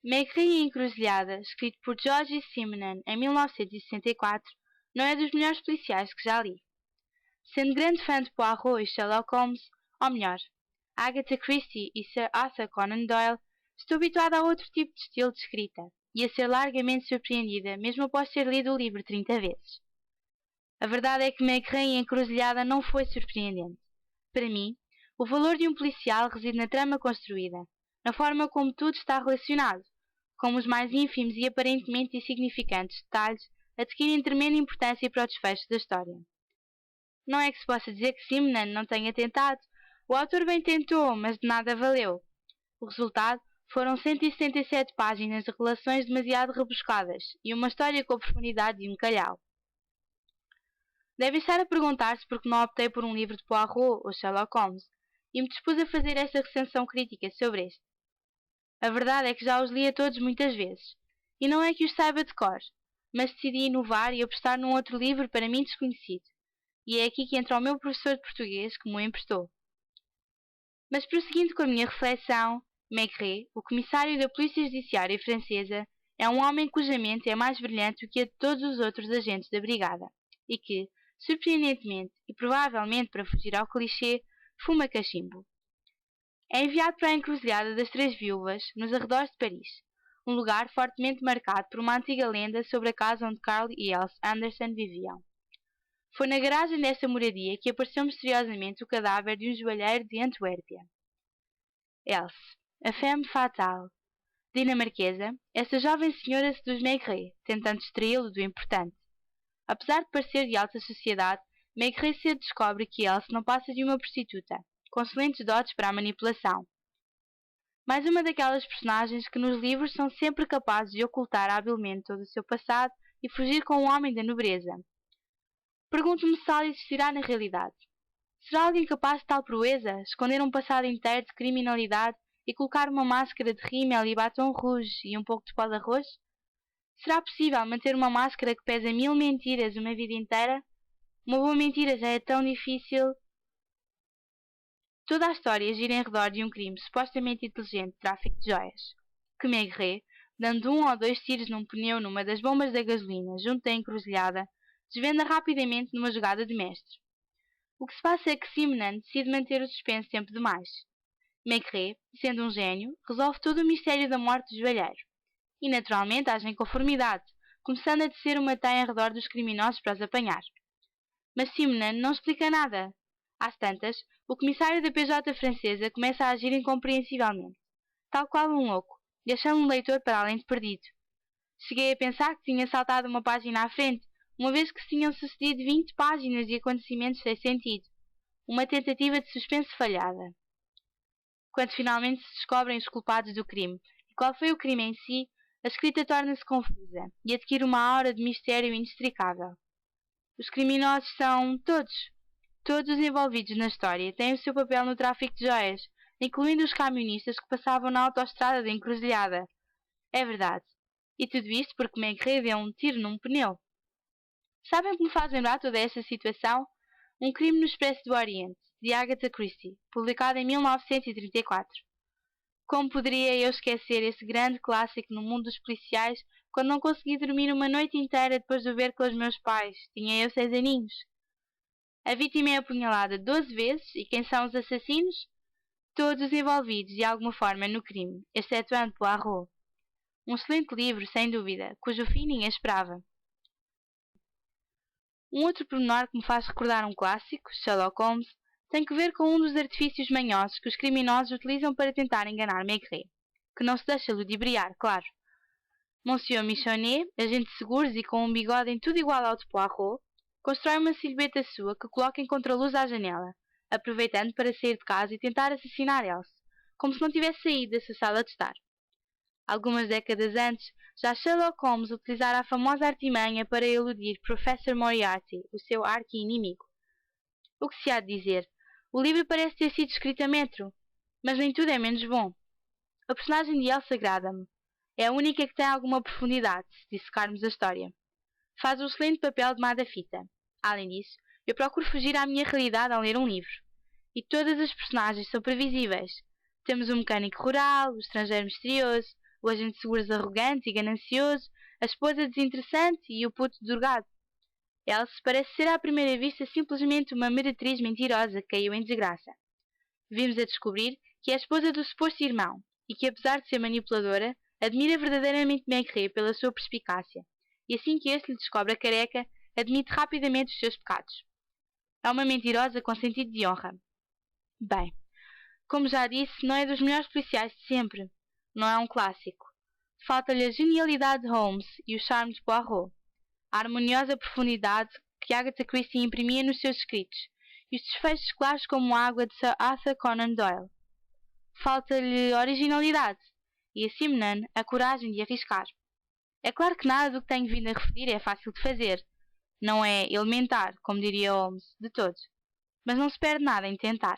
Maigret e a Encruzilhada, escrito por Georges Simenon em 1964, não é dos melhores policiais que já li. Sendo grande fã de Poirot e Sherlock Holmes, ou melhor, Agatha Christie e Sir Arthur Conan Doyle, estou habituada a outro tipo de estilo de escrita e a ser largamente surpreendida mesmo após ter lido o livro 30 vezes. A verdade é que Maigret e a Encruzilhada não foi surpreendente. Para mim, o valor de um policial reside na trama construída, na forma como tudo está relacionado, como os mais ínfimos e aparentemente insignificantes detalhes adquirem tremenda importância para o desfecho da história. Não é que se possa dizer que Simenon não tenha tentado. O autor bem tentou, mas de nada valeu. O resultado foram 177 páginas de relações demasiado rebuscadas e uma história com a profundidade de um calhau. Deve estar a perguntar-se por que não optei por um livro de Poirot ou Sherlock Holmes e me dispus a fazer esta recensão crítica sobre este. A verdade é que já os li a todos muitas vezes, e não é que os saiba de cor, mas decidi inovar e apostar num outro livro para mim desconhecido, e é aqui que entra o meu professor de português que me o emprestou. Mas prosseguindo com a minha reflexão, Maigret, o comissário da Polícia Judiciária Francesa, é um homem cuja mente é mais brilhante do que a de todos os outros agentes da brigada, e que, surpreendentemente e provavelmente para fugir ao clichê, fuma cachimbo. É enviado para a Encruzilhada das Três Viúvas, nos arredores de Paris, um lugar fortemente marcado por uma antiga lenda sobre a casa onde Carl e Else Anderson viviam. Foi na garagem desta moradia que apareceu misteriosamente o cadáver de um joalheiro de Antuérpia. Else, a femme fatale. Dinamarquesa, esta jovem senhora seduz Maigret, tentando distraí-lo do importante. Apesar de parecer de alta sociedade, Maigret cedo descobre que Else não passa de uma prostituta, com excelentes dotes para a manipulação. Mais uma daquelas personagens que nos livros são sempre capazes de ocultar habilmente todo o seu passado e fugir com um homem da nobreza. Pergunto-me se ela existirá na realidade. Será alguém capaz de tal proeza, esconder um passado inteiro de criminalidade e colocar uma máscara de rímel e batom rouge e um pouco de pó de arroz? Será possível manter uma máscara que pesa 1000 mentiras uma vida inteira? Uma boa mentira já é tão difícil. Toda a história gira em redor de um crime supostamente inteligente de tráfico de joias, que Maigret, dando 1 ou 2 tiros num pneu numa das bombas da gasolina junto à encruzilhada, desvenda rapidamente numa jogada de mestre. O que se passa é que Simenon decide manter o suspense tempo demais. Maigret, sendo um gênio, resolve todo o mistério da morte do joalheiro. E naturalmente age em conformidade, começando a tecer uma teia em redor dos criminosos para os apanhar. Mas Simenon não explica nada. Às tantas, o comissário da PJ francesa começa a agir incompreensivelmente, tal qual um louco, deixando o leitor para além de perdido. Cheguei a pensar que tinha saltado uma página à frente, uma vez que se tinham sucedido 20 páginas de acontecimentos sem sentido. Uma tentativa de suspense falhada. Quando finalmente se descobrem os culpados do crime e qual foi o crime em si, a escrita torna-se confusa e adquire uma aura de mistério inextricável. Os criminosos são todos os envolvidos na história têm o seu papel no tráfico de joias, incluindo os camionistas que passavam na autoestrada da Encruzilhada. É verdade. E tudo isto porque Maigret deu um tiro num pneu. Sabem o que me faz lembrar toda esta situação? Um Crime no Expresso do Oriente, de Agatha Christie, publicado em 1934. Como poderia eu esquecer esse grande clássico no mundo dos policiais quando não consegui dormir uma noite inteira depois de o ver com os meus pais? Tinha eu 6 aninhos. A vítima é apunhalada 12 vezes e quem são os assassinos? Todos os envolvidos de alguma forma no crime, excetuando Poirot. Um excelente livro, sem dúvida, cujo fim ninguém esperava. Um outro pormenor que me faz recordar um clássico, Sherlock Holmes, tem que ver com um dos artifícios manhosos que os criminosos utilizam para tentar enganar Maigret, que não se deixa ludibriar, claro. Monsieur Michonnet, agente de seguros e com um bigode em tudo igual ao de Poirot, constrói uma silhueta sua que coloca em contraluz à janela, aproveitando para sair de casa e tentar assassinar Else, como se não tivesse saído da sua sala de estar. Algumas décadas antes, já Sherlock Holmes utilizara a famosa artimanha para eludir Professor Moriarty, o seu arqui-inimigo. O que se há de dizer? O livro parece ter sido escrito a metro, mas nem tudo é menos bom. A personagem de Elsa agrada-me. É a única que tem alguma profundidade, se dissecarmos a história. Faz um excelente papel de má da fita. Além disso, eu procuro fugir à minha realidade ao ler um livro. E todas as personagens são previsíveis. Temos um mecânico rural, o estrangeiro misterioso, o agente de seguros arrogante e ganancioso, a esposa desinteressante e o puto drogado. Elsie parece ser à primeira vista simplesmente uma meretriz mentirosa que caiu em desgraça. Vimos a descobrir que é a esposa do suposto irmão e que, apesar de ser manipuladora, admira verdadeiramente Maigret pela sua perspicácia, e assim que este lhe descobre a careca, admite rapidamente os seus pecados. É uma mentirosa com sentido de honra. Bem, como já disse, não é dos melhores policiais de sempre. Não é um clássico. Falta-lhe a genialidade de Holmes e o charme de Poirot, a harmoniosa profundidade que Agatha Christie imprimia nos seus escritos, e os desfechos claros como a água de Sir Arthur Conan Doyle. Falta-lhe originalidade e, acima a coragem de arriscar. É claro que nada do que tenho vindo a referir é fácil de fazer. Não é elementar, como diria Holmes, de todo. Mas não se perde nada em tentar.